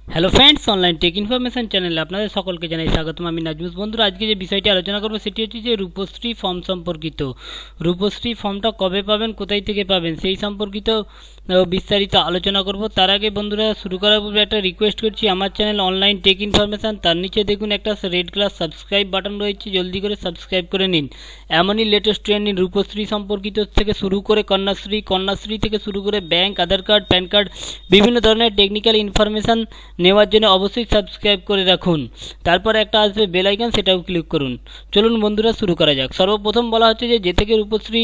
Hello friends, online tech information চ্যানেলে আপনাদের সকলকে জানাই স্বাগতম। আমি নাজমুস। বন্ধুরা, আজকে যে বিষয়টি আলোচনা করব সেটি হচ্ছে যে রূপশ্রী ফর্ম সম্পর্কিত। রূপশ্রী ফর্মটা কবে পাবেন, কোথায় থেকে পাবেন, সেই সম্পর্কিত বিস্তারিত আলোচনা করব। তার আগে বন্ধুরা, শুরু করার পূর্বে একটা রিকোয়েস্ট করছি, আমার চ্যানেল অনলাইন টেক ইনফরমেশন, তার নিচে দেখুন একটা রেড কালার সাবস্ক্রাইব বাটন রয়েছে, জলদি করে সাবস্ক্রাইব করে নিন। এমনই লেটেস্ট ট্রেন্ডিং রূপশ্রী সম্পর্কিত থেকে শুরু করে কন্যাশ্রী থেকে শুরু করে ব্যাংক, আধার কার্ড, প্যান কার্ড, বিভিন্ন ধরনের টেকনিক্যাল ইনফরমেশান নেওয়ার জন্য অবশ্যই সাবস্ক্রাইব করে রাখুন। তারপর একটা আসবে বেল আইকন, সেটাও ক্লিক করুন। চলুন বন্ধুরা, শুরু করা যাক। সর্বপ্রথম বলা হচ্ছে যে থেকে রূপশ্রী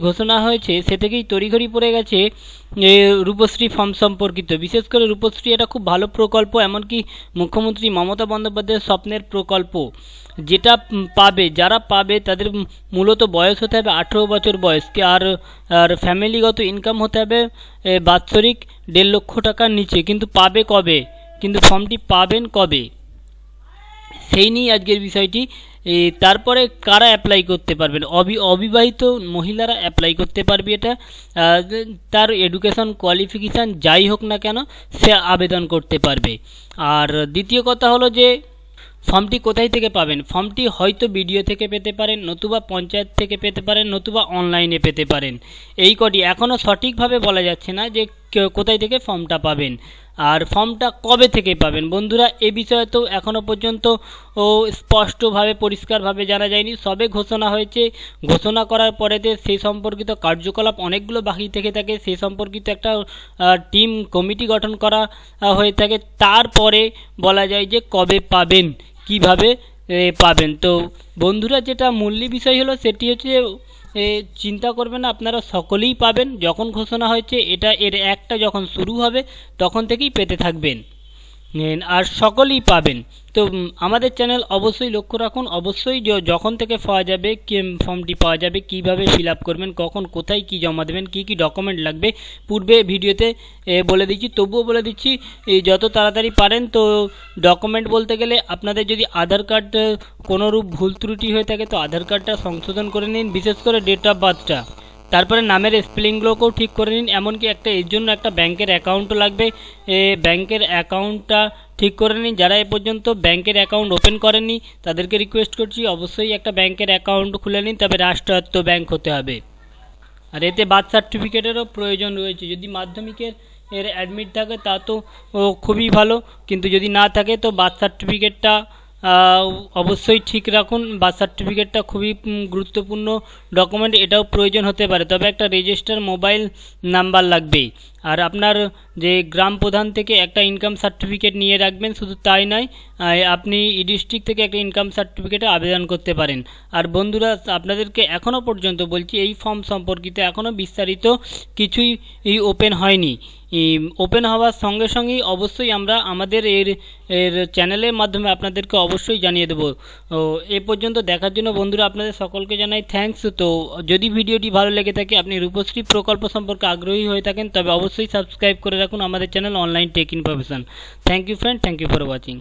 ঘোষণা হয়েছে সে থেকেই তড়িঘড়ি পড়ে গেছে রূপশ্রী ফর্ম সম্পর্কিত। বিশেষ করে রূপশ্রী এটা খুব ভালো প্রকল্প, এমনকি মুখ্যমন্ত্রী মমতা বন্দ্যোপাধ্যায়ের স্বপ্নের প্রকল্প। যেটা যারা পাবে তাদের মূলত বয়স হতে হবে 18 বছর বয়স, আর ফ্যামিলিগত ইনকাম হতে হবে বাৎসরিক 1.5 লক্ষ টাকার নিচে। কিন্তু পাবে কবে, কিন্তু ফর্মটি পাবেন কবে, সেই নিয়ে আজকের বিষয়টি। তারপরে কারা অ্যাপ্লাই করতে পারবেন, অবিবাহিত মহিলারা অ্যাপ্লাই করতে পারবে। এটা তার এডুকেশন কোয়ালিফিকেশান যাই হোক না কেন, সে আবেদন করতে পারবে। আর দ্বিতীয় কথা হলো যে ফর্মটি কোথায় থেকে পাবেন। ফর্মটি হয়তো বিডিও থেকে পেতে পারেন, নতুবা পঞ্চায়েত থেকে পেতে পারেন, নতুবা অনলাইনে পেতে পারেন। এই কটি এখনও সঠিকভাবে বলা যাচ্ছে না যে কোথায় থেকে ফর্মটা পাবেন আর ফর্মটা কবে থেকে পাবেন। বন্ধুরা, এ বিষয়ে তো এখনও পর্যন্ত স্পষ্টভাবে পরিষ্কারভাবে জানা যায়নি। সবে ঘোষণা হয়েছে, ঘোষণা করার পরেতে সেই সম্পর্কিত কার্যকলাপ অনেকগুলো বাকি থেকে থাকে। সেই সম্পর্কিত একটা টিম কমিটি গঠন করা হয়ে থাকে। তারপরে বলা যায় যে কবে পাবেন, কিভাবে পাবেন। তো বন্ধুরা, যেটা মূল্য বিষয় হলো সেটি হচ্ছে চিন্তা করবেন না, আপনারা সকলেই পাবেন। যখন ঘোষণা হয়েছে এর একটা যখন শুরু হবে তখন থেকেই পেতে থাকবেন আর সকলেই পাবেন। তো আমাদের চ্যানেল অবশ্যই লক্ষ্য রাখুন, অবশ্যই যখন থেকে পাওয়া যাবে ফর্মটি পাওয়া যাবে, কিভাবে ফিল আপ করবেন, কখন কোথায় কি জমা দেবেন, কি কি ডকুমেন্ট লাগবে পূর্বে ভিডিওতে বলে দিচ্ছি। তবুও বলে দিচ্ছি, যত তাড়াতাড়ি পারেন। তো ডকুমেন্ট বলতে গেলে আপনাদের যদি আধার কার্ড কোনোরূপ ভুল ত্রুটি হয়ে থাকে তো আধার কার্ডটা সংশোধন করে নিন, বিশেষ করে ডেট অফ বার্থটা। তারপরে নামের স্পেলিংগুলোকেও ঠিক করে নিন। এমনকি এর জন্য একটা ব্যাংকের অ্যাকাউন্টও লাগবে। ব্যাংকের অ্যাকাউন্টটা ঠিক করে নিন। যারা এ পর্যন্ত ব্যাংকের অ্যাকাউন্ট ওপেন করেননি তাদেরকে রিকোয়েস্ট করছি, অবশ্যই একটা ব্যাংকের অ্যাকাউন্ট খুলে নিন। তবে রাষ্ট্রায়ত্ত ব্যাংক হতে হবে। আর এতে বার্থ সার্টিফিকেটেরও প্রয়োজন রয়েছে। যদি মাধ্যমিকের অ্যাডমিট থাকে তা তো খুবই ভালো, কিন্তু যদি না থাকে তো বার্থ সার্টিফিকেটটা অবশ্যই ঠিক রাখুন। বার্থ সার্টিফিকেটটা খুবই গুরুত্বপূর্ণ ডকুমেন্ট, এটাও প্রয়োজন হতে পারে। তবে একটা রেজিস্টার মোবাইল নাম্বার লাগবে। আর আপনার যে গ্রাম প্রধান থেকে একটা ইনকাম সার্টিফিকেট নিয়ে রাখবেন। শুধু তাই নয়, আপনি ডিস্ট্রিক্ট থেকে একটা ইনকাম সার্টিফিকেটে আবেদন করতে পারেন। আর বন্ধুরা, আপনাদেরকে এখনও পর্যন্ত বলছি, এই ফর্ম সম্পর্কিত এখনও বিস্তারিত কিছুই ওপেন হয়নি। ওপেন হওয়ার সঙ্গে সঙ্গেই অবশ্যই আমরা আমাদের এর চ্যানেলের মাধ্যমে আপনাদেরকে অবশ্যই জানিয়ে দেবো। এ পর্যন্ত দেখার জন্য বন্ধুরা আপনাদের সকলকে জানাই থ্যাঙ্কস। তো যদি ভিডিওটি ভালো লেগে থাকে, আপনি রূপশ্রী প্রকল্প সম্পর্কে আগ্রহী হয়ে থাকেন, তবে অবশ্যই সাবস্ক্রাইব করে রাখুন আমাদের channel online tech information. Thank you friend, thank you for watching.